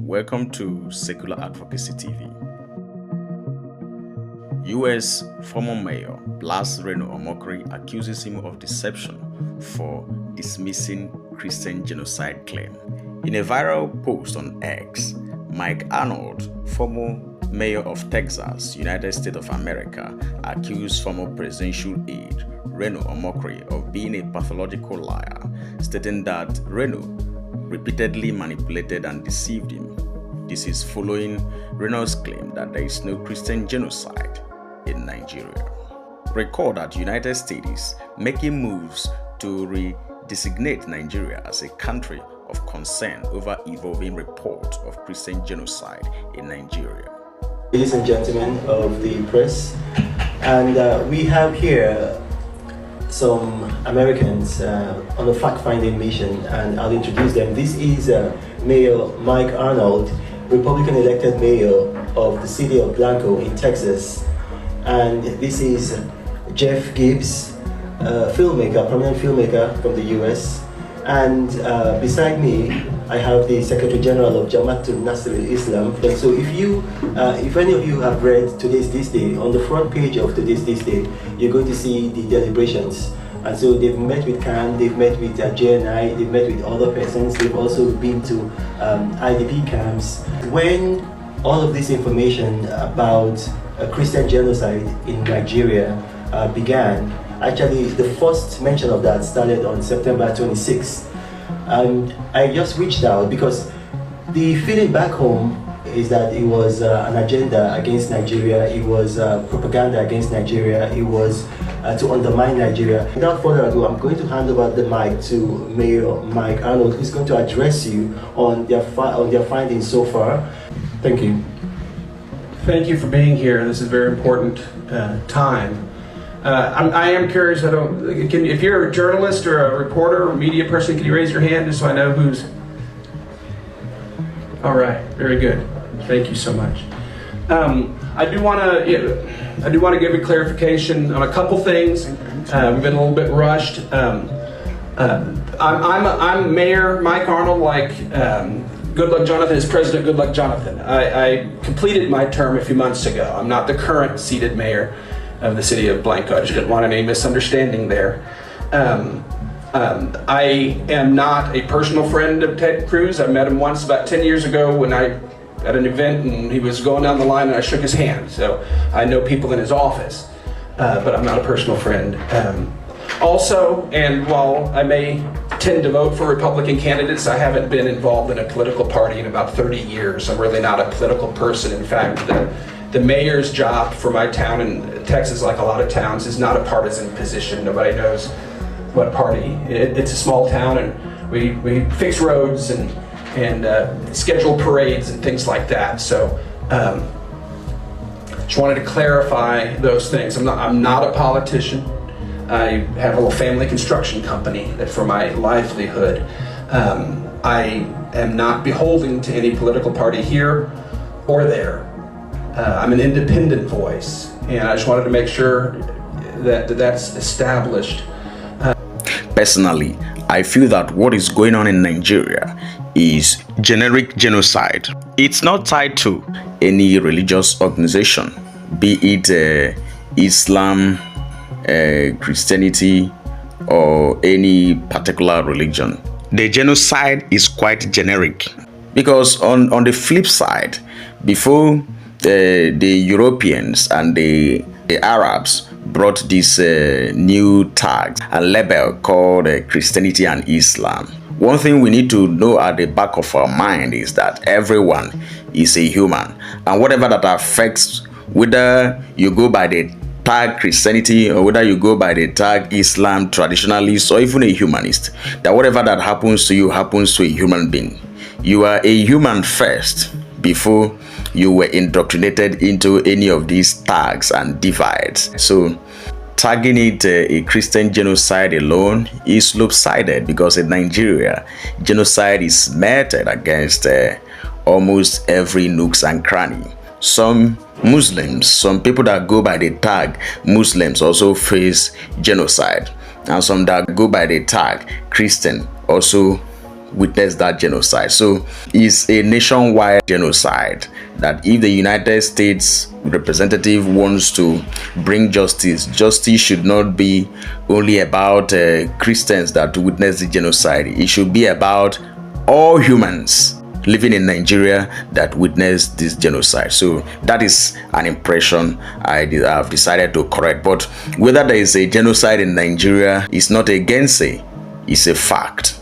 Welcome to Secular Advocacy TV. U.S. former mayor blasts Reno Omokri, accuses him of deception for dismissing Christian genocide claim. In a viral post on X, Mike Arnold, former mayor of Texas, United States of America, accused former presidential aide Reno Omokri of being a pathological liar, stating that Reno repeatedly manipulated and deceived him. This is following Reno's claim that there is no Christian genocide in Nigeria. Recall that United States is making moves to redesignate Nigeria as a country of concern over evolving reports of Christian genocide in Nigeria. Ladies and gentlemen of the press, and we have here some Americans on a fact-finding mission, and I'll introduce them. This is Mayor Mike Arnold, Republican elected mayor of the city of Blanco in Texas. And this is Jeff Gibbs, filmmaker, prominent filmmaker from the US. And beside me, I have the Secretary General of Jamaatul Nasr al-Islam. And so if any of you have read Today's This Day, on the front page of Today's This Day, you're going to see the deliberations. And so they've met with Khan, they've met with JNI, they've met with other persons, they've also been to IDP camps. When all of this information about Christian genocide in Nigeria began, actually the first mention of that started on September 26th. And I just reached out because the feeling back home is that it was an agenda against Nigeria, it was propaganda against Nigeria, it was to undermine Nigeria. Without further ado, I'm going to hand over the mic to Mayor Mike Arnold, who's going to address you on their findings so far. Thank you. Thank you for being here. This is a very important time. I am curious. If you're a journalist or a reporter or media person, can you raise your hand just so I know who's? All right. Very good. Thank you so much. I do want to give a clarification on a couple things. We've been a little bit rushed. I'm Mayor Mike Arnold, like Goodluck Jonathan is President Goodluck Jonathan. I completed my term a few months ago. I'm not the current seated mayor of the city of Blanco. I just didn't want any misunderstanding there. I am not a personal friend of Ted Cruz. I met him once about 10 years ago when I at an event and he was going down the line and I shook his hand. So I know people in his office, but I'm not a personal friend. Also, and while I may tend to vote for Republican candidates, I haven't been involved in a political party in about 30 years. I'm really not a political person. In fact, the mayor's job for my town in Texas, like a lot of towns, is not a partisan position. Nobody knows what party. It's a small town and we fix roads and schedule parades and things like that. So just wanted to clarify those things. I'm not a politician. I have a little family construction company that for my livelihood. I am not beholden to any political party here or there. I'm an independent voice, and I just wanted to make sure that that's established. Personally, I feel that what is going on in Nigeria is generic genocide. It's not tied to any religious organization, be it Islam, Christianity, or any particular religion. The genocide is quite generic because on the flip side, before the Europeans and the Arabs brought this new tag and label called Christianity and Islam, one thing we need to know at the back of our mind is that everyone is a human, and whatever that affects, whether you go by the tag Christianity or whether you go by the tag Islam, traditionalist, or even a humanist, that whatever that happens to you happens to a human being. You are a human first before you were indoctrinated into any of these tags and divides. So tagging it a Christian genocide alone is lopsided, because in Nigeria, genocide is meted against almost every nooks and cranny. Some Muslims, some people that go by the tag Muslims also face genocide, and some that go by the tag Christian also witnessed that genocide. So it's a nationwide genocide that if the United States representative wants to bring justice, justice should not be only about Christians that witnessed the genocide. It should be about all humans living in Nigeria that witnessed this genocide. So that is an impression I have decided to correct. But whether there is a genocide in Nigeria is not a gainsay, it's a fact.